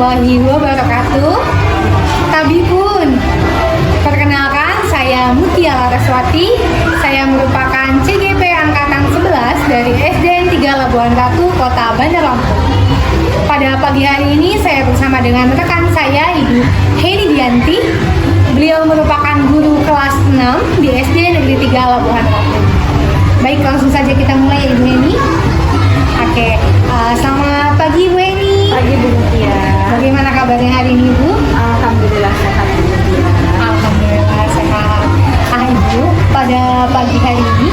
warahmatullahi wabarakatuh. Tabipun, perkenalkan saya Mutia Laraswati. Saya merupakan CGP Angkatan 11 dari SDN 3 Labuan Ratu, Kota Bandar Lampung. Pada pagi hari ini saya bersama dengan rekan saya, Ibu Heni Dianti. Beliau merupakan guru kelas 6 di SD Negeri 3 Labuan Ratu. Baik, langsung saja kita mulai ya Ibu Heni. Oke, selamat pagi Bu Heni. Pagi Bu Mutia. Bagaimana kabarnya hari ini Bu? Alhamdulillah sehat Bu Mutia. Alhamdulillah sehat. Ibu, pada pagi hari ini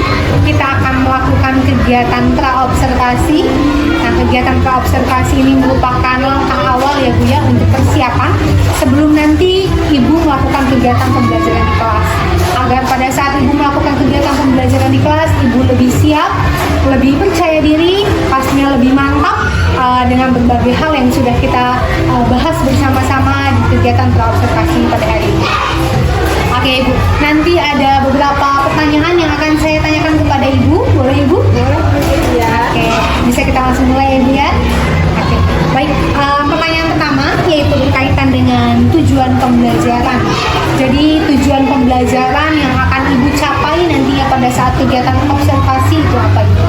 kita akan melakukan kegiatan praobservasi. Nah, kegiatan praobservasi ini merupakan langkah awal ya Bu ya untuk persiapan sebelum nanti Ibu melakukan kegiatan pembelajaran di kelas. Agar pada saat Ibu melakukan kegiatan pembelajaran di kelas, Ibu lebih siap, lebih percaya diri, pastinya lebih mantap dengan berbagai hal yang sudah kita bahas bersama-sama di kegiatan praobservasi pada hari ini. Oke Ibu, nanti ada beberapa pertanyaan yang akan saya tanyakan kepada Ibu. Boleh Ibu? Boleh Bu Mutia. Oke, bisa kita langsung mulai ya Ibu ya. Oke, baik. Pertanyaan pertama yaitu berkaitan dengan tujuan pembelajaran. Jadi tujuan pembelajaran yang akan Ibu capai nantinya pada saat kegiatan observasi itu apa Ibu?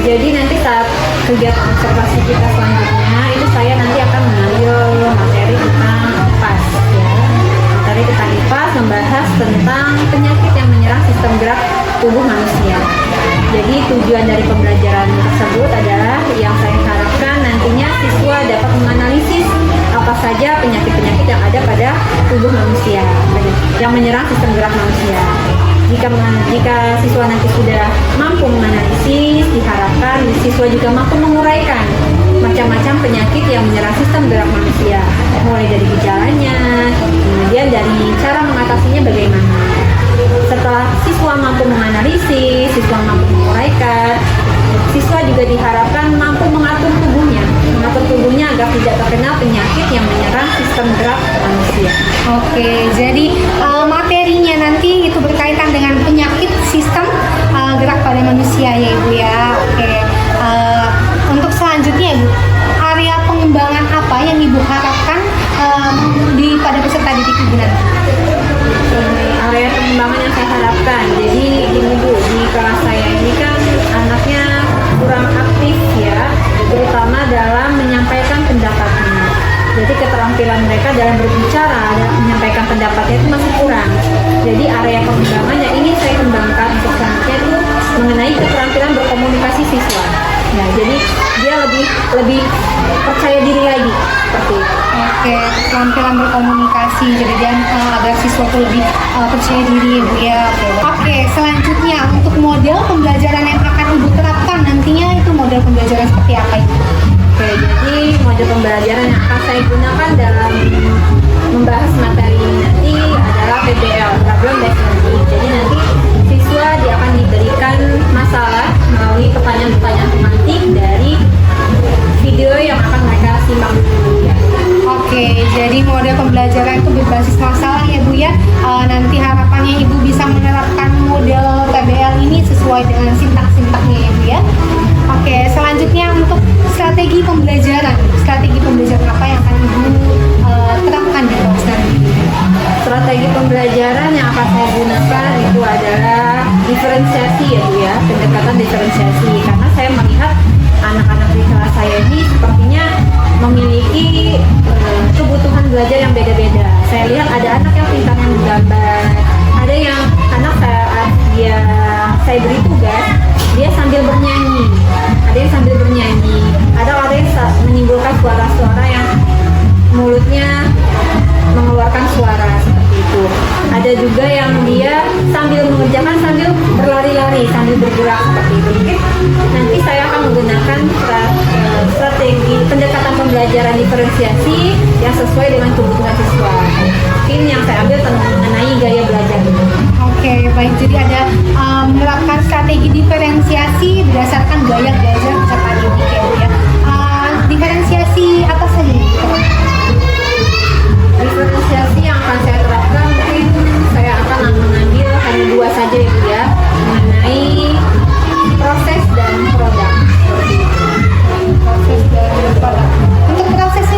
Jadi nanti saat kegiatan observasi kita selanjutnya itu saya nanti akan mengambil materi tentang IPAS ya. Materi tentang IPAS membahas tentang penyakit yang menyerang sistem gerak tubuh manusia. Jadi tujuan dari pembelajaran tersebut adalah yang saya harapkan nantinya siswa dapat menganalisis apa saja penyakit-penyakit yang ada pada tubuh manusia yang menyerang sistem gerak manusia. Jika siswa nanti sudah mampu menganalisis, diharapkan siswa juga mampu menguraikan macam-macam penyakit yang menyerang sistem gerak manusia, mulai dari gejalanya, kemudian dari cara mengatasinya bagaimana. Setelah siswa mampu menganalisis, siswa mampu menguraikan, siswa juga diharapkan mampu mengatur tubuhnya agar tidak terkena penyakit yang menyerang sistem gerak manusia. Oke, jadi materinya nanti itu berkaitan dengan penyakit sistem gerak pada manusia ya Ibu ya. Oke, untuk selanjutnya Ibu, area pengembangan apa yang Ibu harapkan pada peserta didik Ibu nanti? Area pengembangan yang saya harapkan, jadi gini Bu, di kelas saya ini kan anaknya kurang aktif ya, terutama dalam menyampaikan pendapatnya. Jadi keterampilan mereka dalam berbicara dan menyampaikan pendapatnya itu masih kurang. Jadi area pengembangan yang ingin saya kembangkan untuk selanjutnya itu mengenai keterampilan berkomunikasi siswa. Nah, jadi dia lebih percaya diri lagi seperti itu. Oke, keterampilan berkomunikasi, jadi dia agar siswa itu lebih percaya diri Bu ya. Oke, selanjutnya untuk model pembelajaran yang akan Ibu terapkan nantinya itu model pembelajaran seperti apa Ibu? Oke, jadi model pembelajaran yang akan saya gunakan dalam membahas materi ini nanti adalah PBL, Problem Based Learning. Jadi nanti siswa dia akan diberikan masalah melalui pertanyaan-pertanyaan tematik dari video yang akan mereka simak dulu ya. Oke, jadi model pembelajaran itu berbasis masalah ya Bu ya. Nanti harapannya Ibu bisa menerapkan model PBL ini sesuai dengan sintak-sintaknya ya Bu ya. Oke, selanjutnya untuk strategi pembelajaran apa yang akan Ibu terapkan di kelas nanti? Strategi pembelajaran yang akan saya gunakan itu adalah diferensiasi ya Bu ya, pendekatan diferensiasi, karena saya melihat anak-anak di kelas saya ini sepertinya memiliki kebutuhan belajar yang beda-beda. Saya lihat ada anak yang pintarnya menggambar, ada yang anak saat saya beri tugas dia sambil bernyanyi, ada yang menimbulkan suara-suara yang mulutnya mengeluarkan suara seperti itu. Ada juga yang dia sambil mengerjakan sambil berlari-lari, sambil bergerak seperti itu. Mungkin nanti saya akan menggunakan strategi pendekatan pembelajaran diferensiasi yang sesuai dengan kebutuhan siswa. Mungkin yang saya ambil mengenai gaya belajar. Oke, baik. Jadi ada menerapkan strategi diferensiasi berdasarkan gaya belajar peserta didik ya Bu ya. Diferensiasi apa saja? Diferensiasi yang akan saya terapkan mungkin saya akan mengambil hanya 2 saja ya Bu ya, mengenai proses dan produk. Proses dan produk. Untuk prosesnya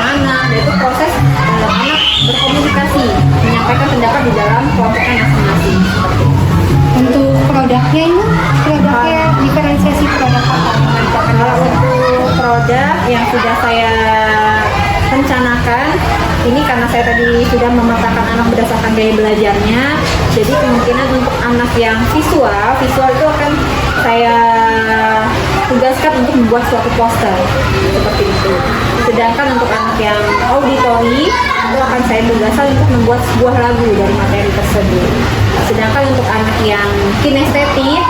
bagaimana. Dan itu proses anak berkomunikasi, menyampaikan pendapat di dalam kelompoknya masing-masing. Untuk produknya diferensiasi produk apa? Kalau untuk produk yang sudah saya rencanakan, ini karena saya tadi sudah memetakan anak berdasarkan gaya belajarnya, jadi kemungkinan untuk anak yang visual itu akan saya tugaskan untuk membuat suatu poster seperti itu. Sedangkan untuk anak yang auditori itu akan saya tugaskan untuk membuat sebuah lagu dari materi tersebut. Sedangkan untuk anak yang kinestetik,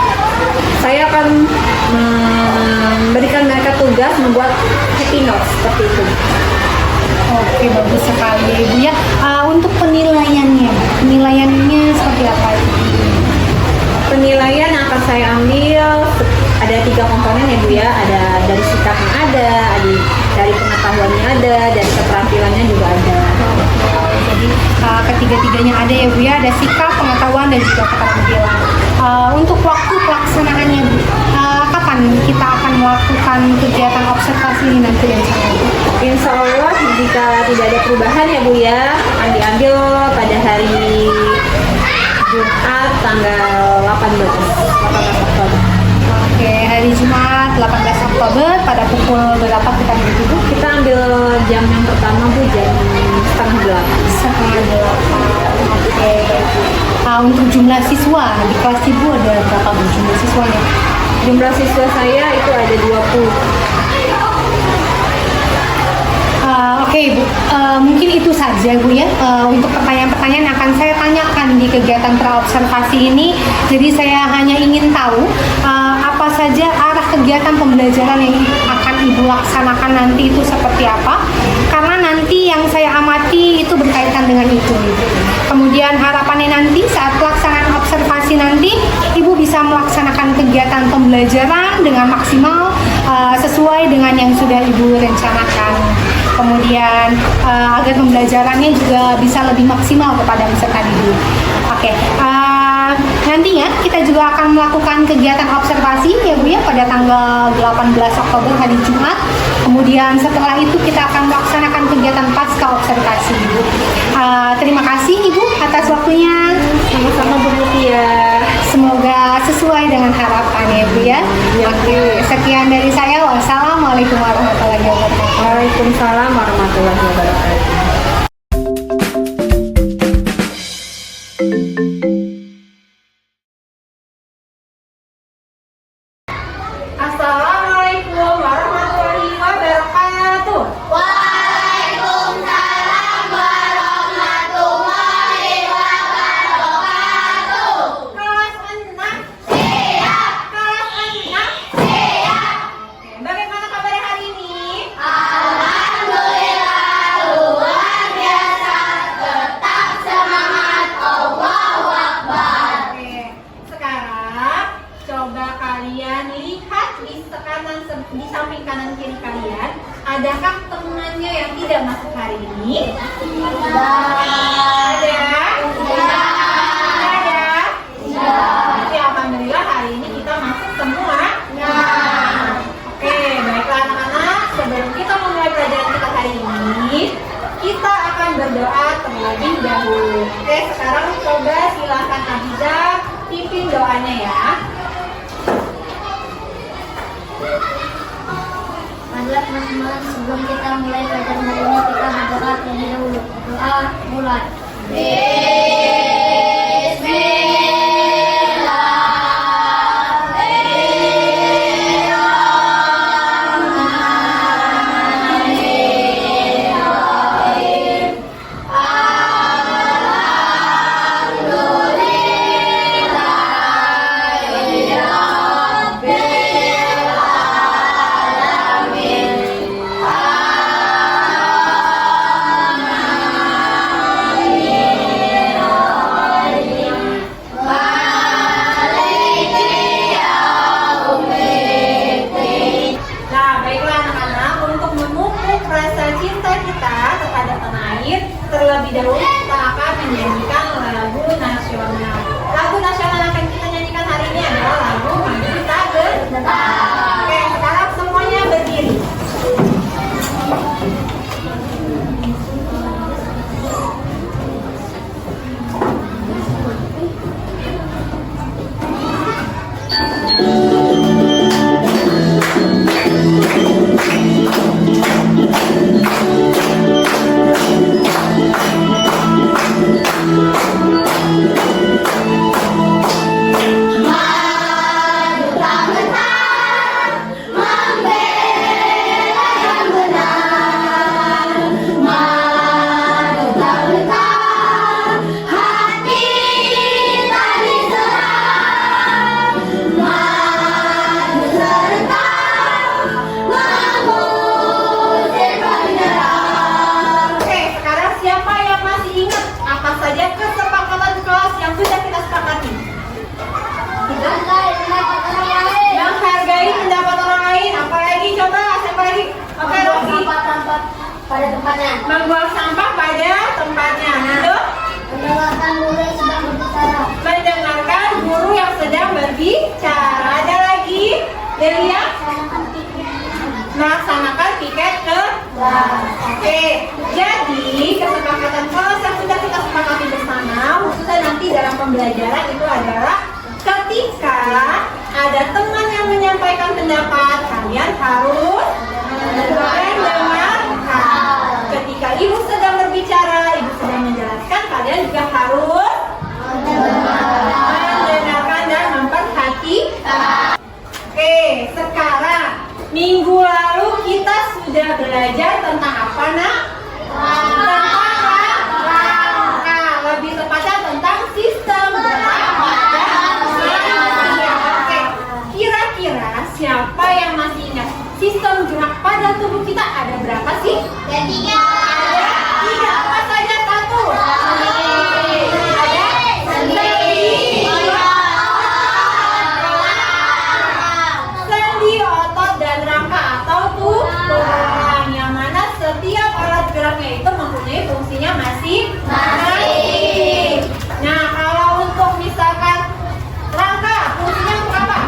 saya akan memberikan mereka tugas membuat happy notes seperti itu. Oke, bagus sekali ya Ibu ya. Untuk penilaiannya seperti apa Ibu? Penilaian yang akan saya ambil ada 3 komponen ya Bu ya. Ada dari sikapnya ada dari pengetahuannya ada, dari keterampilannya juga ada. Jadi ketiga-tiganya ada ya Bu ya, ada sikap, pengetahuan dan juga keterampilan. Untuk waktu pelaksanaannya Bu, kapan kita akan melakukan kegiatan observasi ini nanti rencananya? Insya Allah jika tidak ada perubahan ya Bu ya, akan diambil pada hari Jumat tanggal 18 Oktober. Oke, hari Jumat 18 Oktober pada pukul berapa kita ambil Bu? Kita ambil jam yang pertama Bu, jam setengah 8. Oke, baik Bu. Untuk jumlah siswa di kelas Ibu ada berapa Bu jumlah siswanya? Jumlah siswa saya itu ada 20. Oke Bu, mungkin itu saja Bu ya untuk pertanyaan-pertanyaan yang akan saya tanyakan di kegiatan praobservasi ini. Jadi saya hanya ingin tahu apa saja arah kegiatan pembelajaran yang akan Ibu laksanakan nanti itu seperti apa. Karena nanti yang saya amati itu berkaitan dengan itu. Kemudian harapannya nanti saat pelaksanaan observasi nanti Ibu bisa melaksanakan kegiatan pembelajaran dengan maksimal sesuai dengan yang sudah Ibu rencanakan. Kemudian agar pembelajarannya juga bisa lebih maksimal kepada peserta didik. Oke, nantinya kita juga akan melakukan kegiatan observasi ya Bu ya pada tanggal 18 Oktober hari Jumat. Kemudian setelah itu kita akan melaksanakan kegiatan pasca observasi Ibu. Terima kasih Ibu atas waktunya. Sama-sama Bu Mutia. Semoga sesuai dengan harapan ya Bu ya. Oke, sekian dari saya. Wassalamualaikum warahmatullahi wabarakatuh. Waalaikumsalam warahmatullahi wabarakatuh. Assalamualaikum warahmatullahi wabarakatuh. Waalaikumsalam warahmatullahi wabarakatuh. Kelas 6 Siap, kelas 6. siap. Bagaimana kabar hari ini? Alhamdulillah luar biasa. Tetap semangat. Allahu Akbar. Oke, sekarang coba kalian lihat di samping kanan kiri kalian, adakah temannya yang tidak masuk hari ini? Ada? Ada? Jadi alhamdulillah hari ini kita masuk semua. Oke, baiklah anak-anak, sebelum kita memulai pelajaran kita hari ini, kita akan berdoa terlebih dahulu. Oke, sekarang coba silakan Abiza pimpin doanya ya. Adalah teman-teman, sebelum kita mulai pelajaran hari ini, kita berdoa terlebih dahulu. Doa mulai. Nah, baiklah anak-anak, untuk memupuk rasa cinta kita kepada tanah air, terlebih dahulu kita akan menyanyikan lagu nasional. Lagu nasional yang akan kita nyanyikan hari ini adalah lagu Maju Tak Gentar. Oke, sekarang semuanya berdiri. pada tempatnya. Membuang sampah pada tempatnya. Itu Mendengarkan guru yang sedang berbicara. mendengarkan guru yang sedang berbicara. Ada lagi? Delia? Melaksanakan piket kelas. Oke, jadi kesepakatan kelas yang sudah kita sepakati bersama, khususnya nanti dalam pembelajaran itu adalah ketika ada teman yang menyampaikan pendapat, kalian harus mendengarkan. Ketika ibu sedang berbicara, ibu sedang menjelaskan, kalian juga harus mendengarkan dan memperhatikan. Oke, sekarang minggu lalu kita sudah belajar tentang apa, Nak? Tentang rangka. Lebih tepatnya tentang sistem gerak pada manusia. Oke, kira-kira siapa yang masih ingat sistem gerak pada tubuh kita ada berapa sih? Dan 3. Ada 3. Apa saja? 1. Ada sendi, otot, dan rangka atau tulang, yang mana setiap alat geraknya itu mempunyai fungsinya masing-masing. Nah, kalau untuk misalkan rangka, fungsinya untuk apa?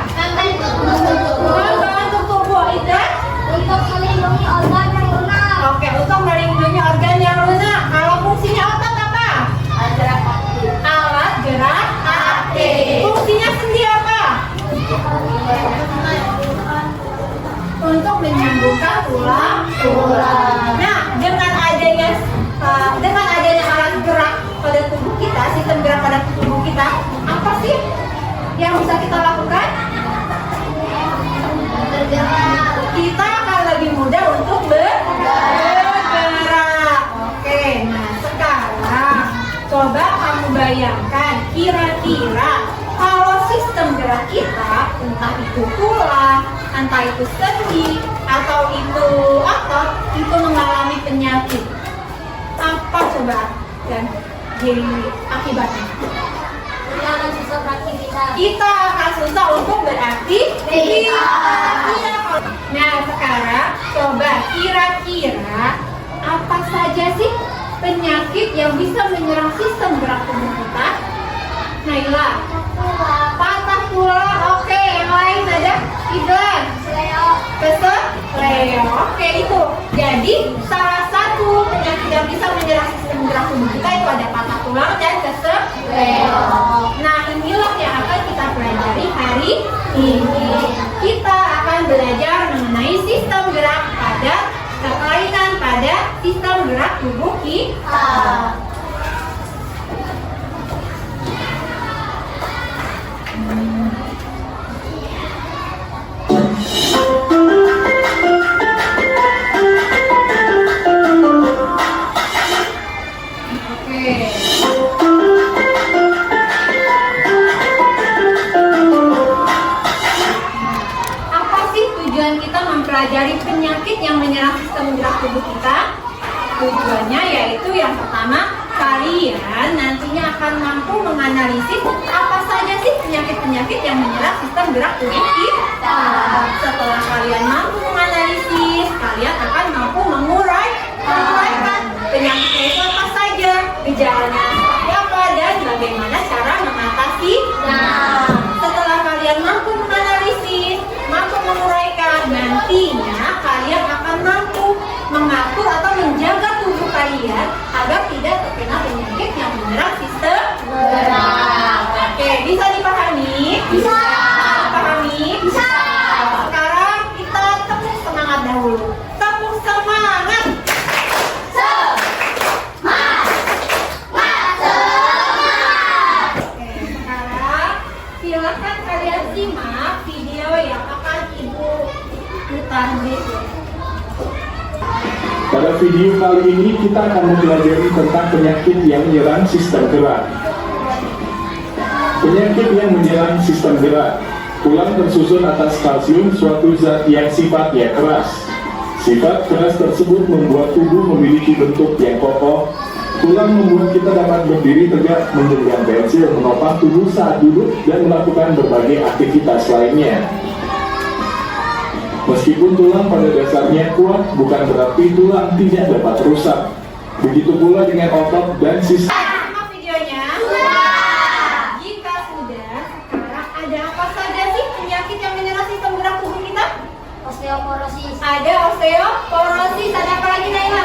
Membantu tubuh itu. Untuk melindungi organ yang lunak. Oke, untuk melindungi organ yang lunak. Kalau fungsinya otot apa? Alat gerak aktif. Fungsinya sendi apa? Untuk menyambungkan tulang. Nah, dengan adanya alat gerak pada tubuh kita, sistem gerak pada tubuh kita, apa sih yang bisa kita lakukan? Kita akan lebih mudah untuk bergerak. Oke, nah sekarang coba kamu bayangkan kira-kira kalau sistem gerak kita, entah itu tulang, entah itu sendi, atau itu otot, itu mengalami penyakit. Apa coba dan jadi akibatnya? Kita akan susah beraktivitas. Kita akan susah untuk beraktivitas. Nah, sekarang coba kira-kira apa saja sih penyakit yang bisa menyerang sistem gerak tubuh kita? Naila, patah tulang. Oke, yang lain ada? Iblan, keseleo. Oke, itu. Jadi salah satu penyakit yang bisa menyerang sistem gerak tubuh kita itu ada patah tulang dan keseleo. Nah, inilah yang akan kita pelajari hari ini. Kita akan belajar mengenai sistem gerak pada kelainan pada sistem gerak tubuh kita. Mempelajari penyakit yang menyerang sistem gerak tubuh kita. Tujuannya yaitu yang pertama, kalian nantinya akan mampu menganalisis apa saja sih penyakit-penyakit yang menyerang sistem gerak tubuh kita. Setelah kalian mampu menganalisis, kalian akan mampu menguraikan penyakit itu apa saja, gejalanya seperti apa, dan bagaimana cara mengatasinya. Setelah kalian mampu menganalisis, mampu menguraikan, nantinya kalian akan mampu mengatur atau menjaga tubuh kalian agar tidak terkena penyakit yang menyerang sistem gerak. Oke, bisa dipahami? Bisa. Dipahami? Bisa. Sekarang kita tepuk semangat dahulu. Tepuk semangat. Silakan kalian simak video yang akan ibu putar berikut. Pada video kali ini kita akan mempelajari tentang penyakit yang menyerang sistem gerak. Penyakit yang menyerang sistem gerak. Tulang tersusun atas kalsium, suatu zat yang sifatnya keras. Sifat keras tersebut membuat tubuh memiliki bentuk yang kokoh. Tulang membuat kita dapat berdiri tegak, menggenggam pensil, menopang tubuh saat duduk, dan melakukan berbagai aktivitas lainnya. Meskipun tulang pada dasarnya kuat, bukan berarti tulang tidak dapat rusak. Begitu pula dengan otot dan sistem. Simak videonya. Jika sudah, sekarang ada apa saja sih penyakit yang menyerang sistem gerak tubuh kita? Osteoporosis. Ada osteoporosis, ada apa lagi Naila?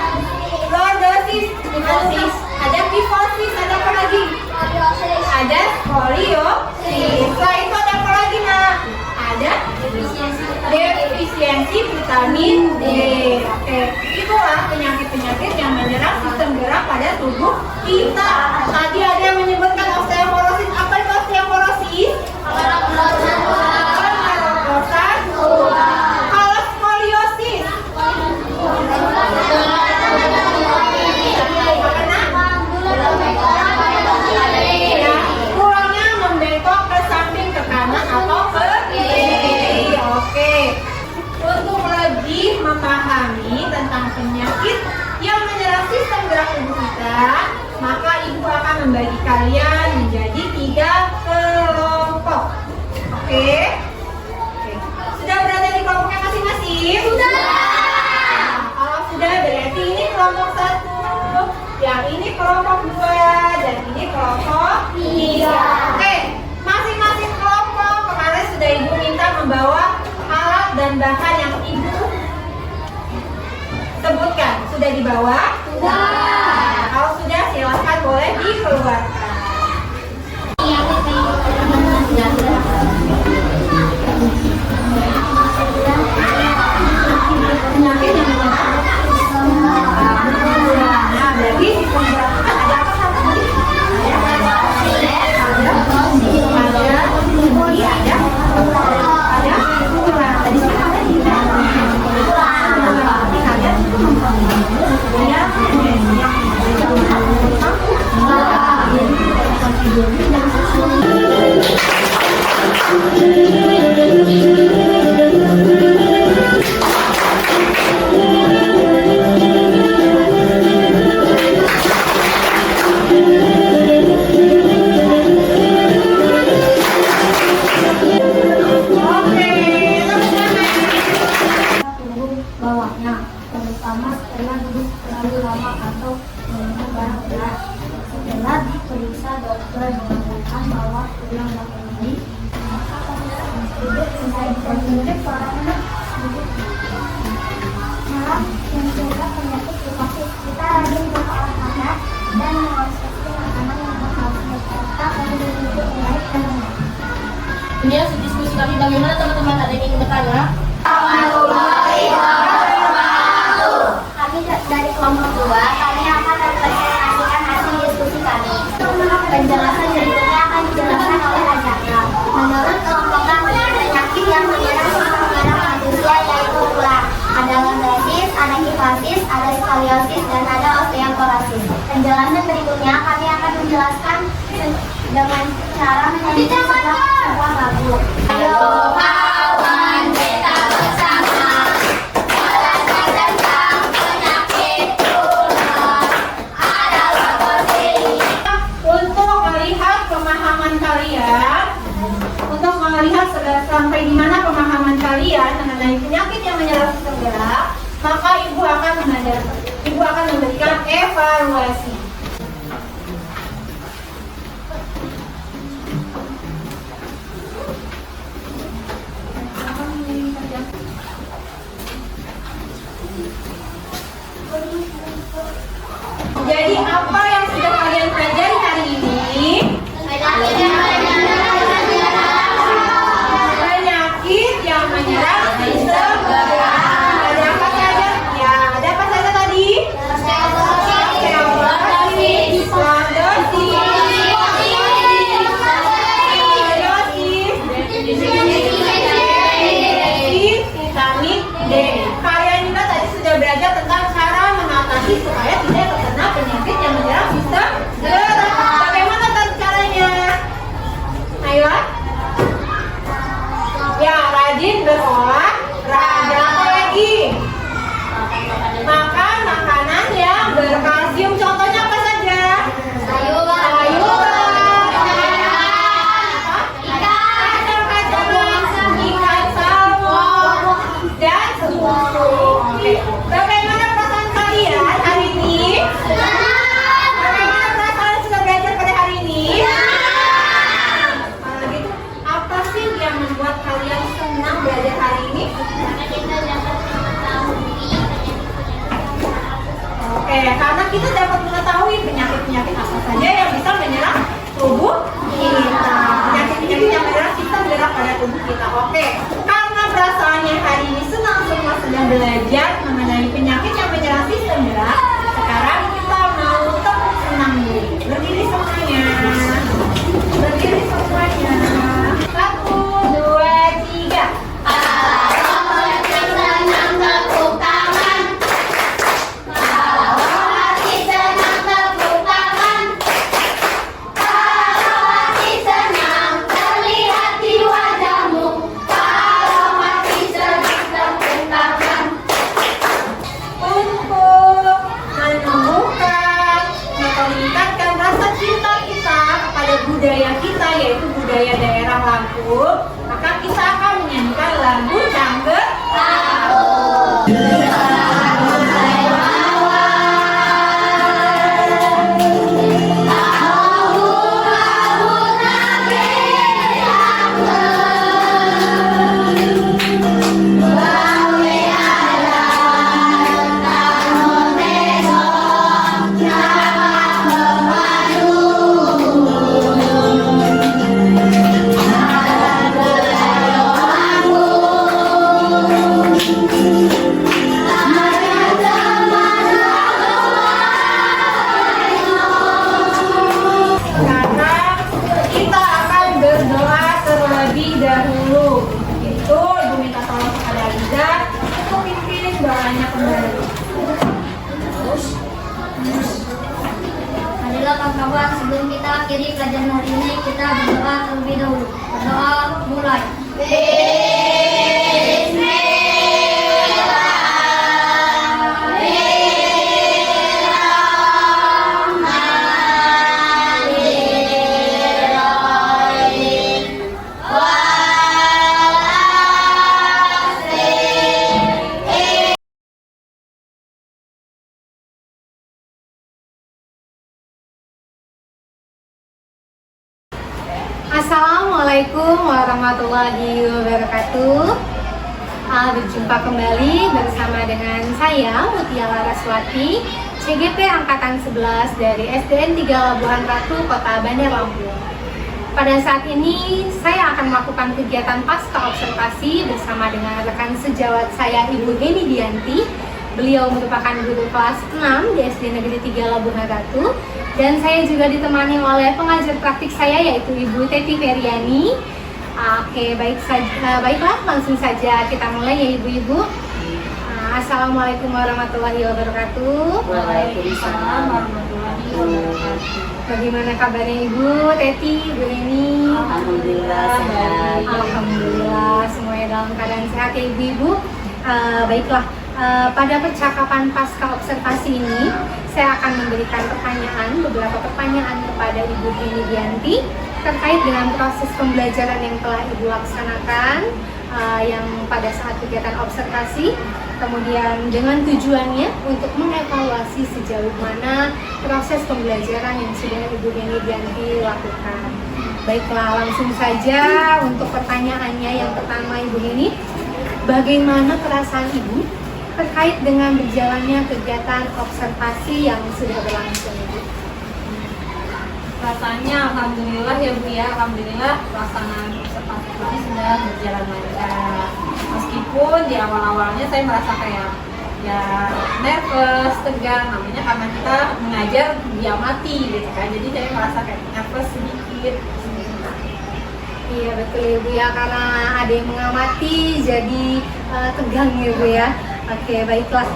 Lordosis, kifosis, ada kifosis, ada apa lagi? Skoliosis. Ada skoliosis. Setelah itu ada apa lagi nak? Ada defisiensi vitamin D. Oke, itulah penyakit-penyakit yang menyerang sistem gerak pada tubuh kita. Tadi ada yang menyebutkan osteoporosis. Apa itu osteoporosis? Pengeroposan tulang. Kalau skoliosis? Ya, tulangnya membengkok ke samping, ke kanan atau ke kiri. Oke. Untuk lebih memahami tentang penyakit yang menyerang sistem gerak tubuh kita, maka ibu akan membagi kalian menjadi 3 kelompok. Oke? Oke. Sudah berada di kelompoknya masing-masing? Sudah. Kalau sudah berarti ini kelompok 1, yang ini kelompok 2, dan ini kelompok 3. Oke, masing-masing kelompok kemarin sudah ibu minta membawa alat dan bahan yang ibu sebutkan. Sudah dibawa? Sudah. Kalau sudah silahkan boleh dikeluarkan. Penyakit yang menyerang. Nah, berarti sistem gerak ada apa sama tadi? Tubuh bawahnya, terutama setelah duduk terlalu lama atau menyentuh barang berat. Setelah diperiksa, dokter mengatakan bahwa tulang belakang ini duduk selesai duduk suaranya duduk. Malah mencegah penyakit kifosis. Kita rajin berolahraga dan mengonsumsi makanan yang berkalsium serta memiliki baik dan benar. Inilah diskusi kami. Bagaimana teman-teman, ada yang ingin bertanya? Kami dari kelompok 2, kami akan mempresentasikan hasil diskusi kami. Penjelasan berikutnya akan dijelaskan oleh Azhara. Menurut kelompok kami, penyakit yang menyerang sistem gerak manusia yaitu tulang. Ada lordosis, ada kifosis, ada skoliosis, dan ada osteoporosis. Penjelasan berikutnya kami akan menjelaskan dengan cara menyanyi sebuah lagu. Ayo kawan, kita bersama. Untuk melihat sampai di mana pemahaman kalian mengenai penyakit yang menyerang sistem gerak, maka ibu akan memberikan evaluasi. Jadi apa yang sudah kalian pelajari hari ini? Penyakit yang menyerang sistem gerak. Ada apa saja? Ya, ada apa saja tadi? Osteoporosis, belajar mengenai penyakit yang menyerang sistem gerak. Sekarang kita mau tepuk senang dulu. Berdiri semuanya. Berdiri semuanya. 1, 2, 3. Budaya kita yaitu budaya daerah Lampung, maka kita akan menyanyikan lagu Cangger dahulu. Itu Ibu minta tolong kepada Liza untuk pimpin doanya kembali. Marilah kawan-kawan, sebelum kita akhiri pelajaran hari ini, kita berdoa terlebih dahulu. Berdoa mulai. Assalamualaikum warahmatullahi wabarakatuh. Berjumpa kembali bersama dengan saya Mutia Laraswati, CGP Angkatan 11 dari SDN 3 Labuhan Ratu, Kota Bandar Lampung. Pada saat ini saya akan melakukan kegiatan pasca observasi bersama dengan rekan sejawat saya Ibu Heni Dianti. Beliau merupakan guru kelas 6 di SD Negeri 3 Labuhan Ratu. Dan saya juga ditemani oleh pengajar praktik saya yaitu Ibu Teti Feriani. Oke, baiklah langsung saja kita mulai ya Ibu-Ibu. Assalamualaikum warahmatullahi wabarakatuh. Waalaikumsalam warahmatullahi wabarakatuh. Bagaimana kabarnya Ibu Teti, Ibu Eni? Alhamdulillah sehat. Alhamdulillah semuanya dalam keadaan sehat ya Ibu-Ibu. Baiklah, pada percakapan pasca observasi ini saya akan memberikan beberapa pertanyaan kepada Ibu Heni Dianti terkait dengan proses pembelajaran yang telah Ibu laksanakan yang pada saat kegiatan observasi, kemudian dengan tujuannya untuk mengevaluasi sejauh mana proses pembelajaran yang sudah Ibu Heni Dianti lakukan. Baiklah, langsung saja untuk pertanyaannya. Yang pertama Ibu Heni, bagaimana perasaan Ibu terkait dengan berjalannya kegiatan observasi yang sudah berlangsung Ibu? Rasanya alhamdulillah ya Bu ya, alhamdulillah pelaksanaan observasi ini sudah berjalan lancar. Meskipun di awal-awalnya saya merasa kayak ya nervous, tegang, namanya karena kita mengajar diamati gitu kan. Jadi saya merasa kayak nervous sedikit. Iya betul ya Bu ya, karena ada yang mengamati jadi tegang ya Bu ya. Oke, baiklah.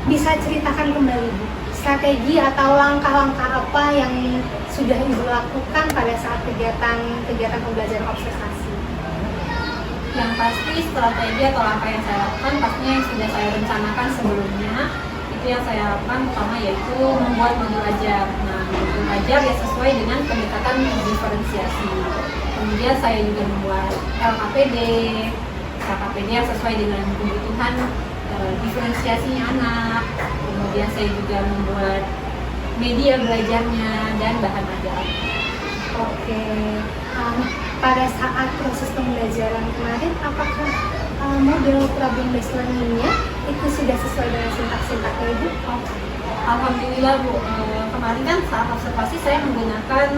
Bisa ceritakan kembali Bu, strategi atau langkah-langkah apa yang sudah Ibu lakukan pada saat kegiatan pembelajaran observasi? Yang pasti strategi atau langkah yang saya lakukan pastinya yang sudah saya rencanakan sebelumnya. Itu yang saya lakukan pertama yaitu membuat modul ajar. Nah, modul ajar ya sesuai dengan pendekatan diferensiasi. Kemudian saya juga membuat LKPD yang sesuai dengan kebutuhan diferensiasinya anak. Kemudian saya juga membuat media belajarnya dan bahan ajar. Oke, pada saat proses pembelajaran kemarin, apakah model problem based learning-nya itu sudah sesuai dengan sintak-sintaknya Ibu? Alhamdulillah Bu, kemarin kan saat observasi saya menggunakan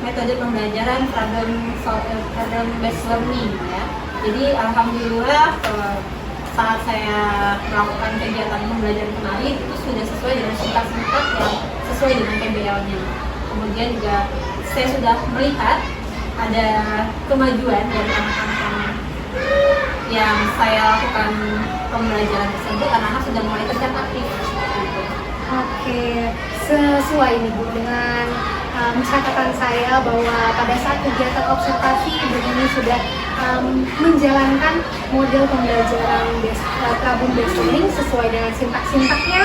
metode pembelajaran problem based learning ya. Jadi alhamdulillah saat saya melakukan kegiatan pembelajaran kemarin itu sudah sesuai dengan singkat-singkat yang sesuai dengan PBL-nya. Kemudian juga saya sudah melihat ada kemajuan dari anak-anak yang saya lakukan pembelajaran tersebut, anak-anak sudah mulai terlihat aktif. Oke, sesuai nih Bu dengan catatan saya bahwa pada saat kegiatan observasi Ibu ini sudah menjalankan model pembelajaran tabung based learning sesuai dengan sintak-sintaknya.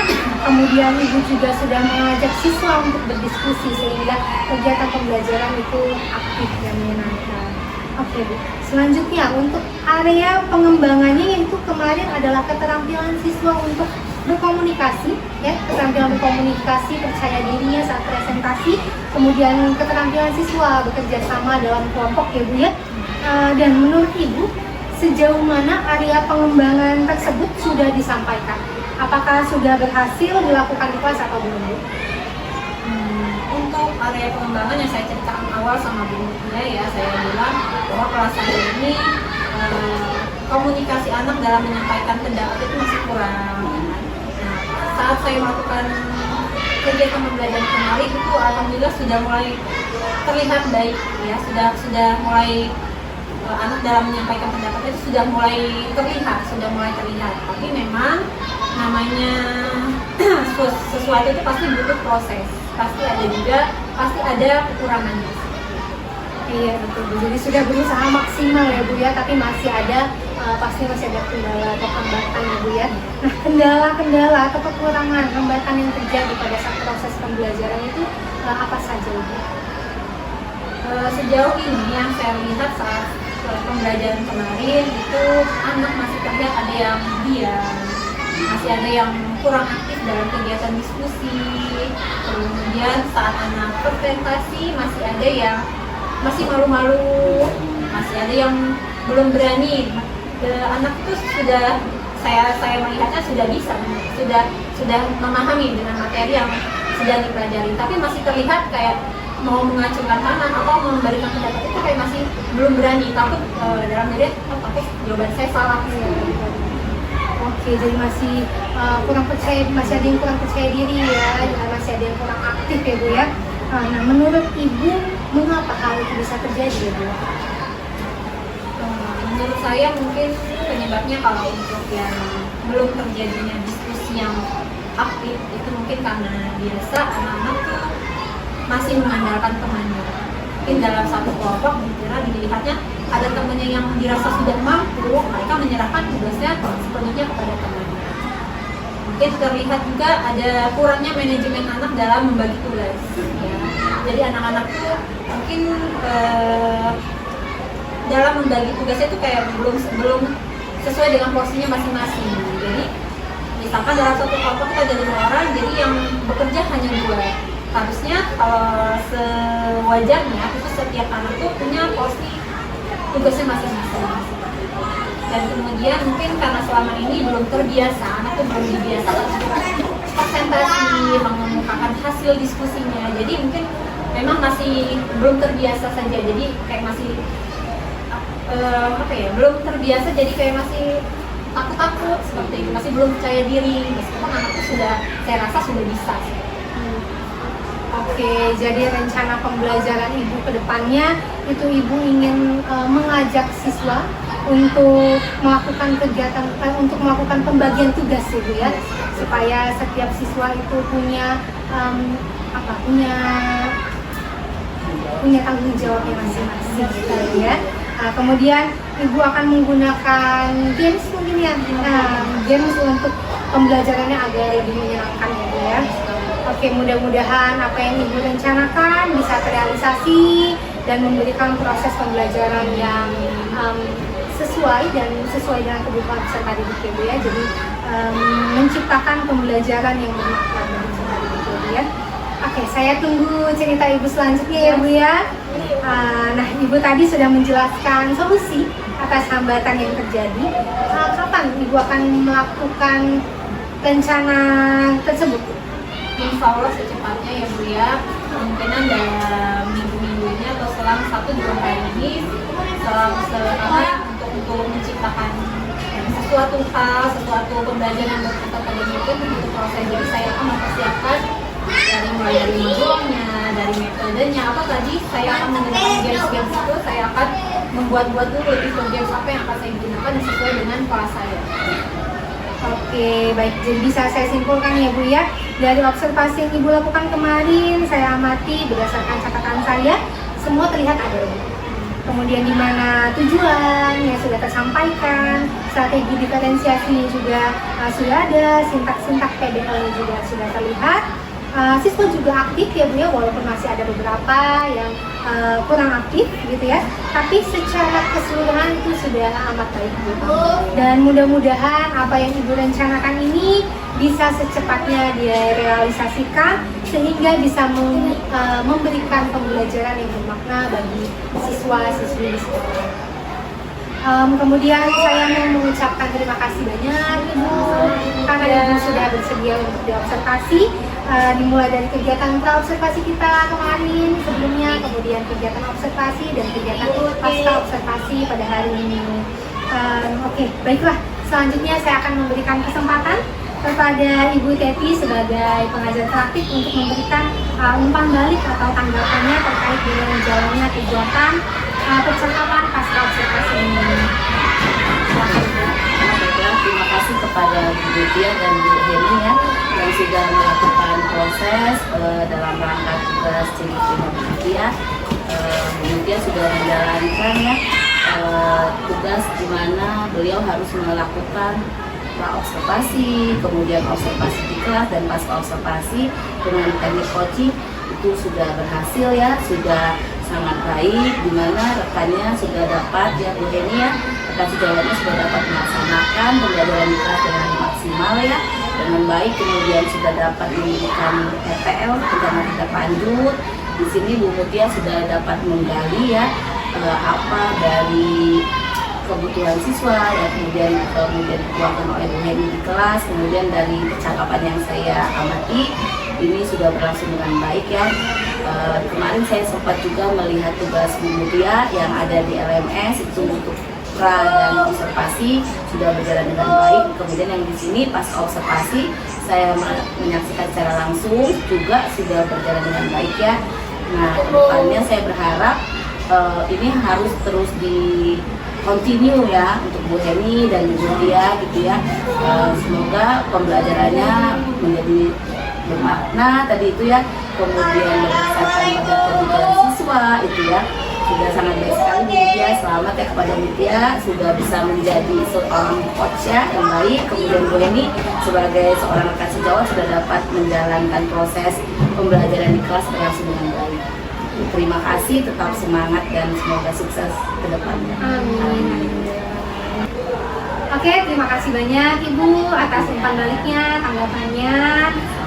Kemudian Ibu juga sudah mengajak siswa untuk berdiskusi sehingga kegiatan pembelajaran itu aktif dan menyenangkan. Oke Bu, selanjutnya untuk area pengembangannya yaitu kemarin adalah keterampilan siswa untuk berkomunikasi, ya, keterampilan berkomunikasi, percaya dirinya saat presentasi, kemudian keterampilan siswa bekerja sama dalam kelompok ya Bu ya. Dan menurut Ibu, sejauh mana area pengembangan tersebut sudah disampaikan? Apakah sudah berhasil dilakukan di kelas atau belum Bu? Untuk area pengembangan yang saya ceritakan awal sama Bu ya, saya bilang bahwa kelas saya ini komunikasi anak dalam menyampaikan pendapat itu masih kurang. Nah, saat saya melakukan kegiatan pembelajaran kemarin itu alhamdulillah sudah mulai terlihat baik ya, sudah mulai anak dalam menyampaikan pendapat itu sudah mulai terlihat. Tapi memang namanya sesuatu itu pasti butuh proses, pasti ada kekurangannya. Iya betul Bu. Jadi sudah berusaha maksimal ya Bu ya, tapi masih ada pasti masih ada kendala atau hambatan ya Bu ya. Nah kendala atau kekurangan hambatan yang terjadi pada saat proses pembelajaran itu apa saja Bu? Sejauh ini yang saya lihat saat pembelajaran kemarin itu anak masih terlihat ada yang diam, masih ada yang kurang aktif dalam kegiatan diskusi. Kemudian saat anak presentasi masih ada yang masih malu-malu, masih ada yang belum berani. Anak itu sudah saya melihatnya sudah bisa, sudah memahami dengan materi yang sedang dipelajari, tapi masih terlihat kayak mau mengacungkan tangan atau memberikan pendapat itu kayak masih belum berani, takut dalam diri takut jawaban saya salah. Oke, jadi masih kurang percaya, masih ada yang kurang percaya diri ya, masih ada yang kurang aktif ya Bu ya. Nah, menurut Ibu, mengapa hal itu bisa terjadi ya Bu? Menurut saya mungkin penyebabnya kalau untuk yang belum terjadinya diskusi yang aktif itu mungkin karena biasa anak-anak tuh masih mengandalkan temannya. Mungkin dalam satu kelompok dilihatnya ada temannya yang dirasa sudah mampu, mereka menyerahkan tugasnya sepenuhnya kepada temannya. Mungkin terlihat juga ada kurangnya manajemen anak dalam membagi tugas. Ya. Jadi anak-anak tuh mungkin dalam membagi tugasnya itu kayak belum sesuai dengan porsinya masing-masing. Jadi misalkan dalam satu kelompok kita ada 5 orang, jadi yang bekerja hanya 2. Harusnya kalau sewajarnya itu setiap anak tuh punya porsi tugasnya masing-masing. Dan kemudian mungkin karena selama ini belum terbiasa, anak tuh belum dibiasakan untuk presentasi, mengemukakan hasil diskusinya. Jadi mungkin memang masih belum terbiasa saja. Jadi kayak masih belum terbiasa, jadi kayak masih takut-takut seperti itu, masih belum percaya diri. Meskipun anak itu saya rasa sudah bisa. Oke, jadi rencana pembelajaran Ibu ke depannya itu Ibu ingin mengajak siswa untuk melakukan kegiatan, untuk melakukan pembagian tugas Ibu ya, supaya setiap siswa itu punya punya tanggung jawabnya masing-masing gitu ya. Kemudian Ibu akan menggunakan games mungkin ya, games untuk pembelajarannya agar lebih menyenangkan gitu ya. Oke, mudah-mudahan apa yang Ibu rencanakan bisa terrealisasi dan memberikan proses pembelajaran yang sesuai dengan kebutuhan peserta didik Ibu ya. Jadi menciptakan pembelajaran yang bermakna bagi peserta didik Ibu ya. Oke, saya tunggu cerita Ibu selanjutnya ya Bu ya. Nah, Ibu tadi sudah menjelaskan solusi atas hambatan yang terjadi. Kapan Ibu akan melakukan rencana tersebut? Insya Allah secepatnya ya Bu ya, kemungkinan dalam minggu-minggu ini atau selang 1-2 hari ini untuk menciptakan sesuatu hal, sesuatu pembelajaran yang berkaitan pada meeting begitu proses. Jadi saya akan mempersiapkan dari mulai dari modulnya, dari metodenya, apa tadi saya akan menggunakan games-games itu, saya akan membuat-buat dulu itu games apa yang akan saya gunakan sesuai dengan kelas saya. Oke, baik. Jadi bisa saya simpulkan ya Bu ya, dari observasi yang Ibu lakukan kemarin, saya amati berdasarkan catatan saya, semua terlihat ada. Kemudian di mana tujuan yang sudah tersampaikan, strategi diferensiasi juga sudah ada, sintak-sintak PDL juga sudah terlihat. Siswa juga aktif ya Bu ya, walaupun masih ada beberapa yang kurang aktif gitu ya, tapi secara keseluruhan itu sudah amat baik Bu. Dan mudah-mudahan apa yang Ibu rencanakan ini bisa secepatnya direalisasikan sehingga bisa memberikan pembelajaran yang bermakna bagi siswa-siswi di sekolah. Kemudian saya mau mengucapkan terima kasih banyak Ibu karena Ibu sudah bersedia untuk diobservasi, dimulai dari kegiatan praobservasi kita kemarin sebelumnya, kemudian kegiatan observasi dan kegiatan pasca observasi pada hari ini. Oke, baiklah. Selanjutnya saya akan memberikan kesempatan kepada Ibu Teti sebagai pengajar praktik untuk memberikan umpan balik atau tanggapannya terkait dengan jalannya kegiatan percakapan pasca observasi ini. Terima kasih kepada Bu Butia dan Bu Heni ya, yang sudah melakukan proses dalam rangka tugas ciri Bu Butia. Bu Butia sudah menjalankan ya tugas di mana beliau harus melakukan praobservasi, kemudian observasi di kelas dan pasca observasi dengan teknik coaching itu sudah berhasil ya, sudah sangat baik, di mana rekannya sudah dapat ya Bu Heni ya, rekan sejawatnya sudah dapat melaksanakan pembelajaran di kelas dengan maksimal ya, dengan baik, kemudian sudah dapat memberikan PTL rencana tindak lanjut. Di sini Bu Mutia sudah dapat menggali ya apa dari kebutuhan siswa ya, kemudian dituangkan oleh Bu Heni di kelas, kemudian dari percakapan yang saya amati ini sudah berlangsung dengan baik ya. Kemarin saya sempat juga melihat tugas Bu Mutia yang ada di LMS itu untuk pra dan observasi sudah berjalan dengan baik. Kemudian yang di sini pas observasi saya menyaksikan secara langsung juga sudah berjalan dengan baik ya. Nah, kedepannya saya berharap ini harus terus di continue ya untuk Bu Heni dan Bu Mutia gitu ya. Semoga pembelajarannya menjadi bermakna tadi itu ya, kemudian berdasarkan pada kebutuhan siswa itu ya, sudah sangat baik sekali Bu Mutia. Selamat ya kepada Mutia sudah bisa menjadi seorang coach ya yang baik. Kemudian Bu Heni sebagai seorang rekan sejawat sudah dapat menjalankan proses pembelajaran di kelas berlangsung dengan baik. Terima kasih, tetap semangat dan semoga sukses ke depannya. Amin. Oke, terima kasih banyak Ibu atas umpan baliknya, tanggapannya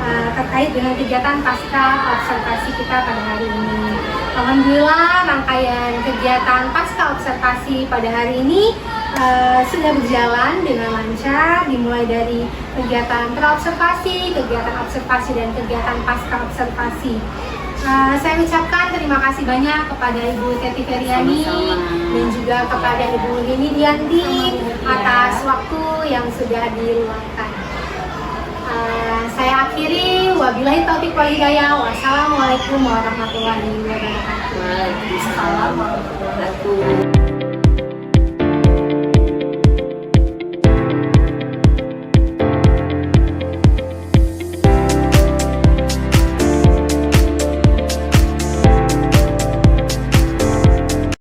terkait dengan kegiatan pasca observasi kita pada hari ini. Alhamdulillah rangkaian kegiatan pasca observasi pada hari ini sudah berjalan dengan lancar, dimulai dari kegiatan praobservasi, kegiatan observasi dan kegiatan pasca observasi. Saya ucapkan terima kasih banyak kepada Ibu Teti Feryani dan juga kepada Ibu Heni Dianti atas waktu yang sudah diluangkan. Saya akhiri, wabillahi taufiq wal hidayah. Wassalamualaikum warahmatullahi wabarakatuh. Waalaikumsalam warahmatullahi wabarakatuh.